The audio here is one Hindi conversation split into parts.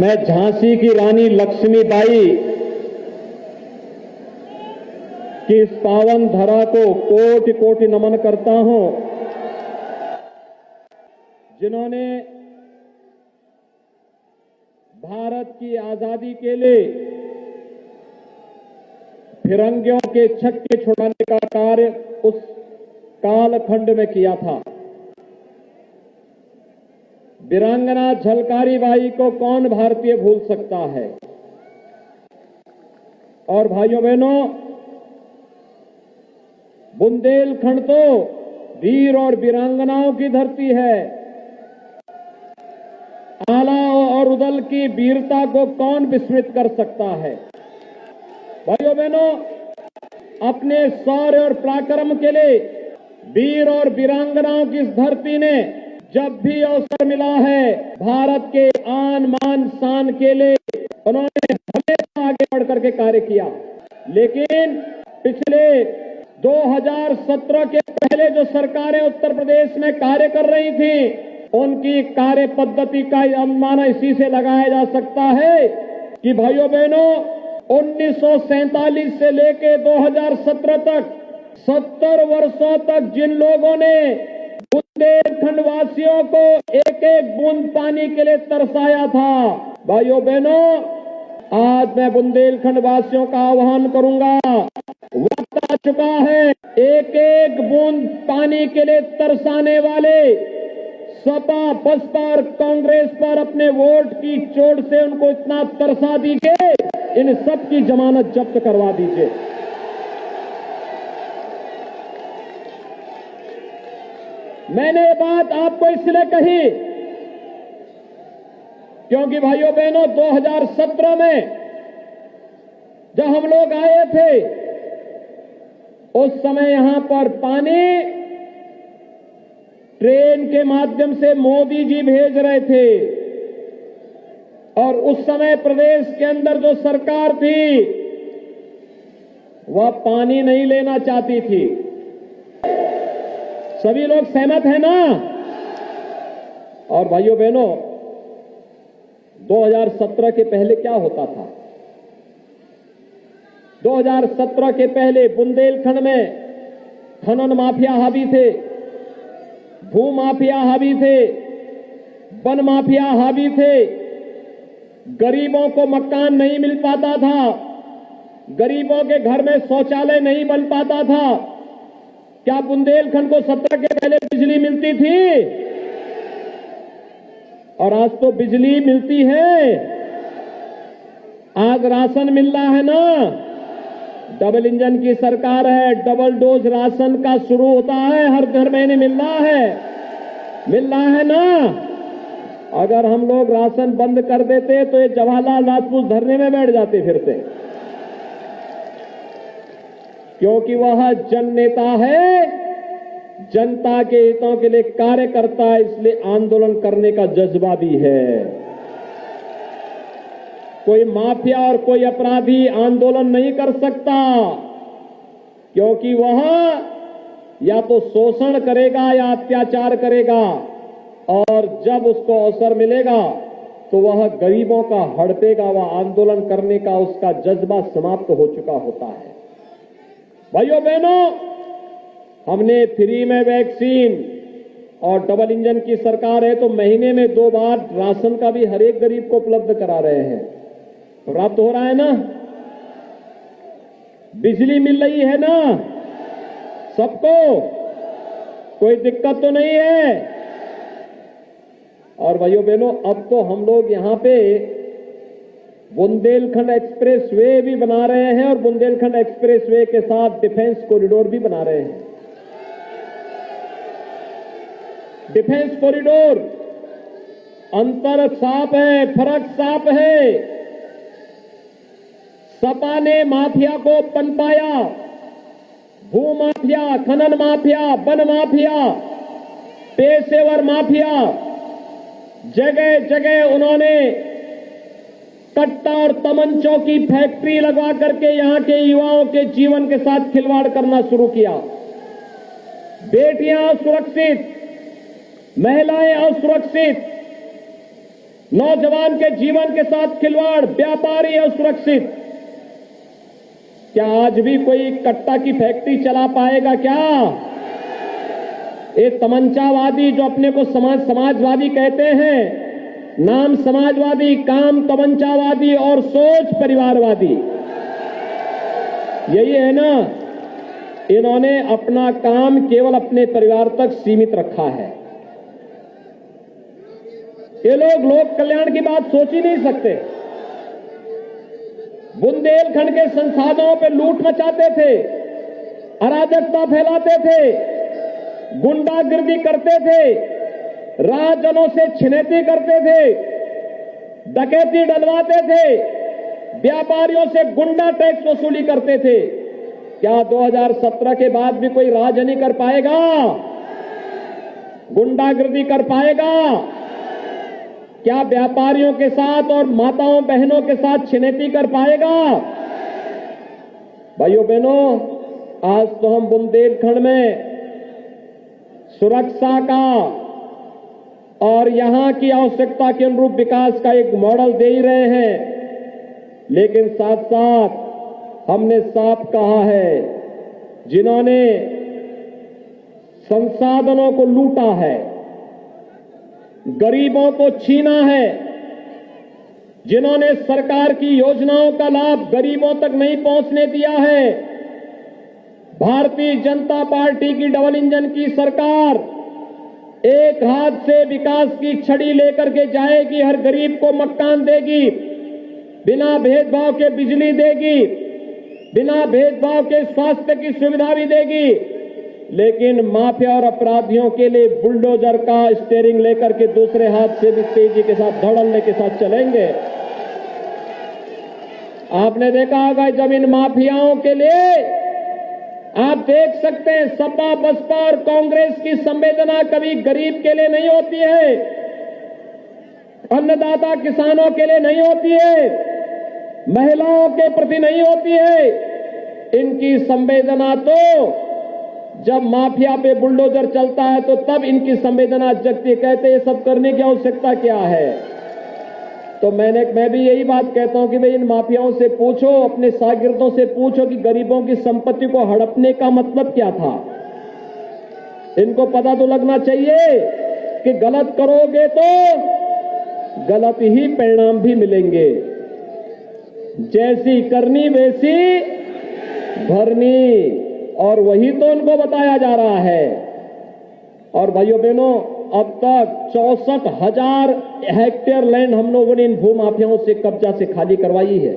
मैं झांसी की रानी लक्ष्मीबाई की इस पावन धरा को कोटि कोटि नमन करता हूं, जिन्होंने भारत की आजादी के लिए फिरंगियों के छक्के छुड़ाने का कार्य उस कालखंड में किया था। वीरांगना झलकारी बाई को कौन भारतीय भूल सकता है। और भाइयों बहनों, बुंदेलखंड तो वीर और वीरांगनाओं की धरती है। आला और उदल की वीरता को कौन विस्मृत कर सकता है। भाइयों बहनों, अपने शौर्य और पराक्रम के लिए वीर और वीरांगनाओं की इस धरती ने जब भी अवसर मिला है, भारत के आन मान शान के लिए उन्होंने हमेशा आगे बढ़ करके कार्य किया। लेकिन पिछले 2017 के पहले जो सरकारें उत्तर प्रदेश में कार्य कर रही थी, उनकी कार्य पद्धति का अनुमान इसी से लगाया जा सकता है कि भाइयों बहनों, 1947 से लेकर 2017 तक 70 वर्षों तक जिन लोगों ने बुंदेलखंड वासियों को एक एक बूंद पानी के लिए तरसाया था, भाइयों बहनों, आज मैं बुंदेलखंड वासियों का आह्वान करूंगा। वक्त आ चुका है, एक एक बूंद पानी के लिए तरसाने वाले सपा, बसपा और कांग्रेस पर अपने वोट की चोट से उनको इतना तरसा दीजिए, इन सब की जमानत जब्त करवा दीजिए। मैंने ये बात आपको इसलिए कही क्योंकि भाइयों बहनों, 2017 में जब हम लोग आए थे, उस समय यहां पर पानी ट्रेन के माध्यम से मोदी जी भेज रहे थे और उस समय प्रदेश के अंदर जो सरकार थी वह पानी नहीं लेना चाहती थी। सभी लोग सहमत हैं ना। और भाइयों बहनों, 2017 के पहले क्या होता था। 2017 के पहले बुंदेलखंड में खनन माफिया हावी थे, भू माफिया हावी थे, वन माफिया हावी थे। गरीबों को मकान नहीं मिल पाता था, गरीबों के घर में शौचालय नहीं बन पाता था। क्या बुंदेलखंड को 17 के पहले बिजली मिलती थी? और आज तो बिजली मिलती है, आज राशन मिल रहा है ना। डबल इंजन की सरकार है, डबल डोज राशन का शुरू होता है, हर महीने मिल रहा है ना। अगर हम लोग राशन बंद कर देते तो ये जवाहरलाल राजपूत धरने में बैठ जाते फिर से, क्योंकि वह जन नेता है, जनता के हितों के लिए कार्य करता है, इसलिए आंदोलन करने का जज्बा भी है। कोई माफिया और कोई अपराधी आंदोलन नहीं कर सकता, क्योंकि वह या तो शोषण करेगा या अत्याचार करेगा, और जब उसको अवसर मिलेगा तो वह गरीबों का हड़पेगा। वह आंदोलन करने का उसका जज्बा समाप्त हो चुका होता है। भाइयों बहनों, हमने फ्री में वैक्सीन और डबल इंजन की सरकार है तो महीने में 2 बार राशन का भी हर एक गरीब को उपलब्ध करा रहे हैं। प्राप्त हो रहा है ना। बिजली मिल रही है ना सबको, कोई दिक्कत तो नहीं है। और भाइयों बहनों, अब तो हम लोग यहां पे बुंदेलखंड एक्सप्रेस वे भी बना रहे हैं और बुंदेलखंड एक्सप्रेस वे के साथ डिफेंस कॉरिडोर भी बना रहे हैं। डिफेंस कॉरिडोर, अंतर साफ है, फर्क साफ है। सपा ने माफिया को पनपाया, भू माफिया, खनन माफिया, वन माफिया, पेशेवर माफिया, जगह जगह उन्होंने कट्टा और तमंचों की फैक्ट्री लगवा करके यहां के युवाओं के जीवन के साथ खिलवाड़ करना शुरू किया। बेटियां असुरक्षित, महिलाएं असुरक्षित, नौजवान के जीवन के साथ खिलवाड़, व्यापारी असुरक्षित। क्या आज भी कोई कट्टा की फैक्ट्री चला पाएगा क्या? ये तमंचावादी जो अपने को समाजवादी कहते हैं, नाम समाजवादी, काम तमंचावादी और सोच परिवारवादी, यही है ना। इन्होंने अपना काम केवल अपने परिवार तक सीमित रखा है। ये लोग कल्याण की बात सोच ही नहीं सकते। बुंदेलखंड के संसाधनों पे लूट मचाते थे, अराजकता फैलाते थे, गुंडागिर्दी करते थे, राजजनों से छिनैती करते थे, डकैती डलवाते थे, व्यापारियों से गुंडा टैक्स वसूली करते थे। क्या 2017 के बाद भी कोई राज नहीं कर पाएगा? गुंडागिर्दी कर पाएगा? क्या व्यापारियों के साथ और माताओं बहनों के साथ छिनैती कर पाएगा? भाइयों बहनों, आज तो हम बुंदेलखंड में सुरक्षा का और यहां की आवश्यकता के अनुरूप विकास का एक मॉडल दे ही रहे हैं, लेकिन साथ साथ हमने साफ कहा है, जिन्होंने संसाधनों को लूटा है, गरीबों को छीना है, जिन्होंने सरकार की योजनाओं का लाभ गरीबों तक नहीं पहुंचने दिया है, भारतीय जनता पार्टी की डबल इंजन की सरकार एक हाथ से विकास की छड़ी लेकर के जाएगी, हर गरीब को मकान देगी, बिना भेदभाव के बिजली देगी, बिना भेदभाव के स्वास्थ्य की सुविधा भी देगी, लेकिन माफिया और अपराधियों के लिए बुलडोजर का स्टीयरिंग लेकर के दूसरे हाथ से भी तेजी के साथ धड़ल्ले के साथ चलेंगे। आपने देखा होगा जमीन माफियाओं के लिए आप देख सकते हैं, सपा बसपा और कांग्रेस की संवेदना कभी गरीब के लिए नहीं होती है, अन्नदाता किसानों के लिए नहीं होती है, महिलाओं के प्रति नहीं होती है। इनकी संवेदना तो जब माफिया पे बुलडोजर चलता है तो तब इनकी संवेदना जगती है। कहते ये सब करने की आवश्यकता क्या है? तो मैं भी यही बात कहता हूं कि भाई इन माफियाओं से पूछो, अपने शागिर्दों से पूछो कि गरीबों की संपत्ति को हड़पने का मतलब क्या था। इनको पता तो लगना चाहिए कि गलत करोगे तो गलत ही परिणाम भी मिलेंगे। जैसी करनी वैसी भरनी, और वही तो उनको बताया जा रहा है। और भाइयों बहनों, अब तक 64,000 हेक्टेयर लैंड हम लोगों ने इन भूमाफियाओं से कब्जा से खाली करवाई है,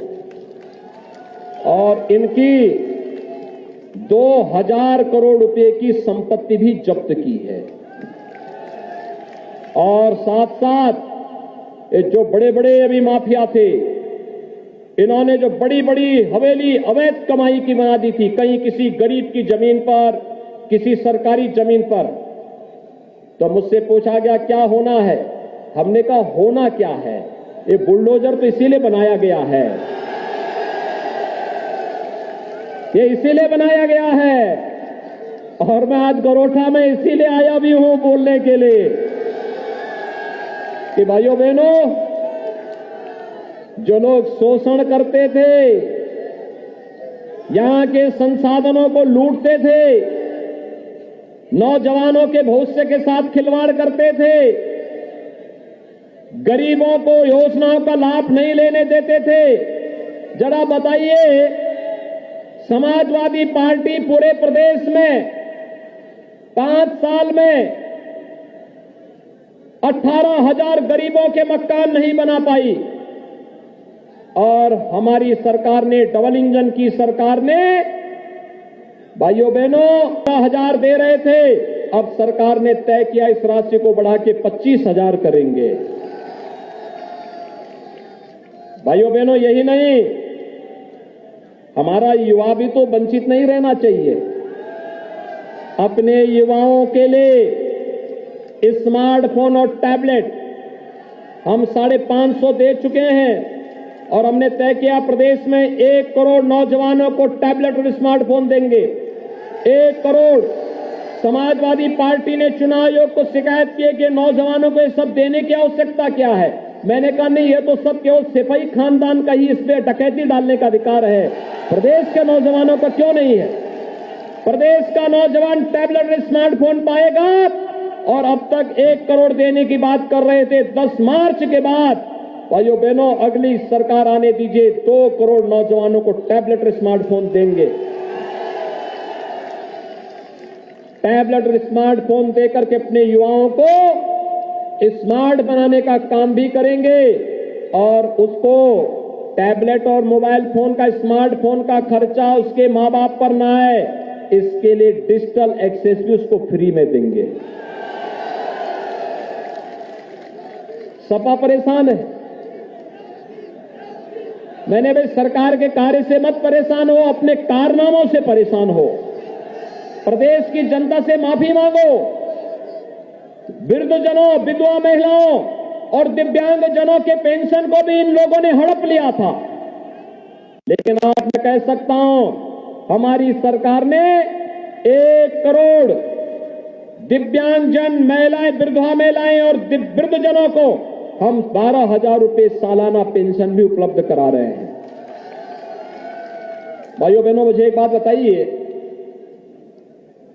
और इनकी 2000 करोड़ रुपए की संपत्ति भी जब्त की है। और साथ साथ ये जो बड़े बड़े अभी माफिया थे, इन्होंने जो बड़ी बड़ी हवेली अवैध कमाई की बना दी थी, कहीं किसी गरीब की जमीन पर, किसी सरकारी जमीन पर, तो मुझसे पूछा गया क्या होना है। हमने कहा होना क्या है, ये बुलडोजर तो इसीलिए बनाया गया है, ये इसीलिए बनाया गया है। और मैं आज गरोठा में इसीलिए आया भी हूं बोलने के लिए कि भाइयों बहनों, जो लोग शोषण करते थे, यहां के संसाधनों को लूटते थे, नौजवानों के भविष्य के साथ खिलवाड़ करते थे, गरीबों को योजनाओं का लाभ नहीं लेने देते थे, जरा बताइए, समाजवादी पार्टी पूरे प्रदेश में 5 साल में 18,000 गरीबों के मकान नहीं बना पाई, और हमारी सरकार ने, डबल इंजन की सरकार ने, भाइयों बहनों 10,000 दे रहे थे, अब सरकार ने तय किया इस राशि को बढ़ा के 25,000 करेंगे। भाइयों बहनों, यही नहीं, हमारा युवा भी तो वंचित नहीं रहना चाहिए। अपने युवाओं के लिए स्मार्टफोन और टैबलेट हम 550 दे चुके हैं, और हमने तय किया प्रदेश में 1 करोड़ नौजवानों को टैबलेट और स्मार्टफोन देंगे। 1 करोड़। समाजवादी पार्टी ने चुनाव आयोग को शिकायत की कि नौजवानों को ये सब देने की आवश्यकता क्या है। मैंने कहा नहीं, ये तो सब केवल सिपाही खानदान का ही इसमें डकैती डालने का अधिकार है, प्रदेश के नौजवानों का क्यों नहीं है? प्रदेश का नौजवान टैबलेट और स्मार्टफोन पाएगा। और अब तक 1 करोड़ देने की बात कर रहे थे, 10 मार्च के बाद भाइयों बहनों अगली सरकार आने दीजिए, 2 करोड़ नौजवानों को टैबलेट और स्मार्टफोन देंगे। टैबलेट और स्मार्टफोन देकर के अपने युवाओं को स्मार्ट बनाने का काम भी करेंगे और उसको टैबलेट और मोबाइल फोन का, स्मार्टफोन का खर्चा उसके मां बाप पर ना आए, इसके लिए डिजिटल एक्सेस भी उसको फ्री में देंगे। सपा परेशान है। मैंने भाई सरकार के कार्य से मत परेशान हो, अपने कारनामों से परेशान हो। प्रदेश की जनता से माफी मांगो। वृद्धजनों, विधवा महिलाओं और दिव्यांग जनों के पेंशन को भी इन लोगों ने हड़प लिया था, लेकिन आज मैं कह सकता हूं हमारी सरकार ने 1 करोड़ दिव्यांगजन महिलाएं, विधवा महिलाएं और वृद्धजनों को हम 12,000 रुपए सालाना पेंशन भी उपलब्ध करा रहे हैं। भाइयों बहनों, मुझे एक बात बताइए,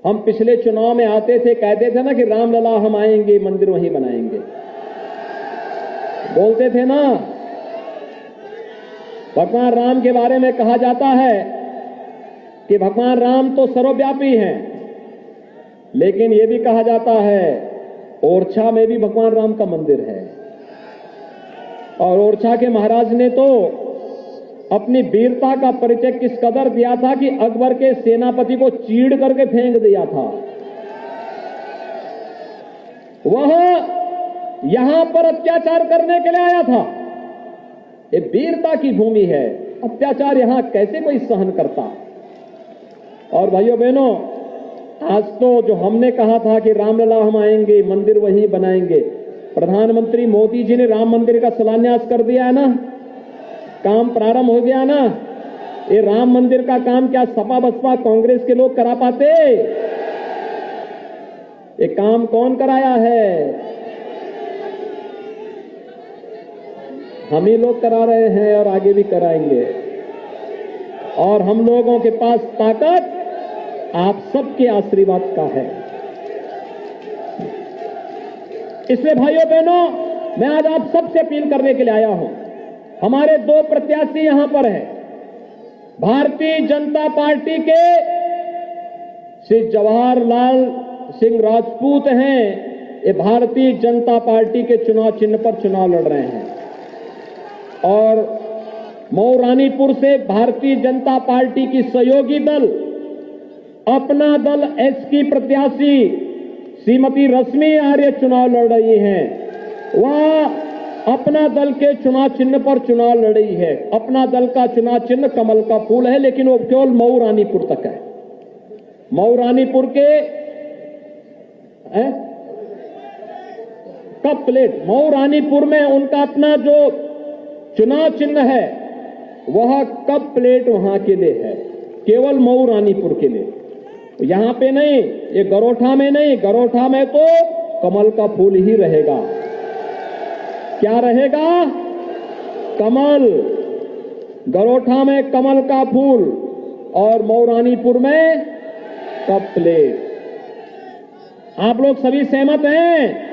हम पिछले चुनाव में आते थे, कहते थे ना कि रामलला हम आएंगे, मंदिर वहीं बनाएंगे, बोलते थे ना। भगवान राम के बारे में कहा जाता है कि भगवान राम तो सर्वव्यापी हैं, लेकिन यह भी कहा जाता है ओरछा में भी भगवान राम का मंदिर है। और ओरछा के महाराज ने तो अपनी वीरता का परिचय किस कदर दिया था कि अकबर के सेनापति को चीड़ करके फेंक दिया था। वह यहां पर अत्याचार करने के लिए आया था। ये वीरता की भूमि है, अत्याचार यहां कैसे कोई सहन करता। और भाइयों बहनों, आज तो जो हमने कहा था कि रामलला हम आएंगे, मंदिर वहीं बनाएंगे, प्रधानमंत्री मोदी जी ने राम मंदिर का शिलान्यास कर दिया है ना, काम प्रारंभ हो गया ना। ये राम मंदिर का काम क्या सपा बसपा कांग्रेस के लोग करा पाते? ये काम कौन कराया है? हम ही लोग करा रहे हैं और आगे भी कराएंगे। और हम लोगों के पास ताकत आप सबके आशीर्वाद का है। इसलिए भाइयों बहनों, मैं आज आप सबसे अपील करने के लिए आया हूं। हमारे 2 प्रत्याशी यहां पर हैं। भारतीय जनता पार्टी के श्री जवाहरलाल सिंह राजपूत हैं। ये भारतीय जनता पार्टी के चुनाव चिन्ह पर चुनाव लड़ रहे हैं। और मऊ रानीपुर से भारतीय जनता पार्टी की सहयोगी दल, अपना दल एस की प्रत्याशी श्रीमती रश्मि आर्य चुनाव लड़ रही हैं। वह अपना दल के चुनाव चिन्ह पर चुनाव लड़ रही है। अपना दल का चुनाव चिन्ह कमल का फूल है, लेकिन वो केवल मऊ रानीपुर तक है। मऊ रानीपुर के कप प्लेट, मऊ रानीपुर में उनका अपना जो चुनाव चिन्ह है वह कप प्लेट वहां के लिए है, केवल मऊ रानीपुर के लिए। यहां पे नहीं, ये गरोठा में नहीं, गरोठा में तो कमल का फूल ही रहेगा। क्या रहेगा? कमल। गरोठा में कमल का फूल और मऊ रानीपुर में कप प्लेट। आप लोग सभी सहमत हैं?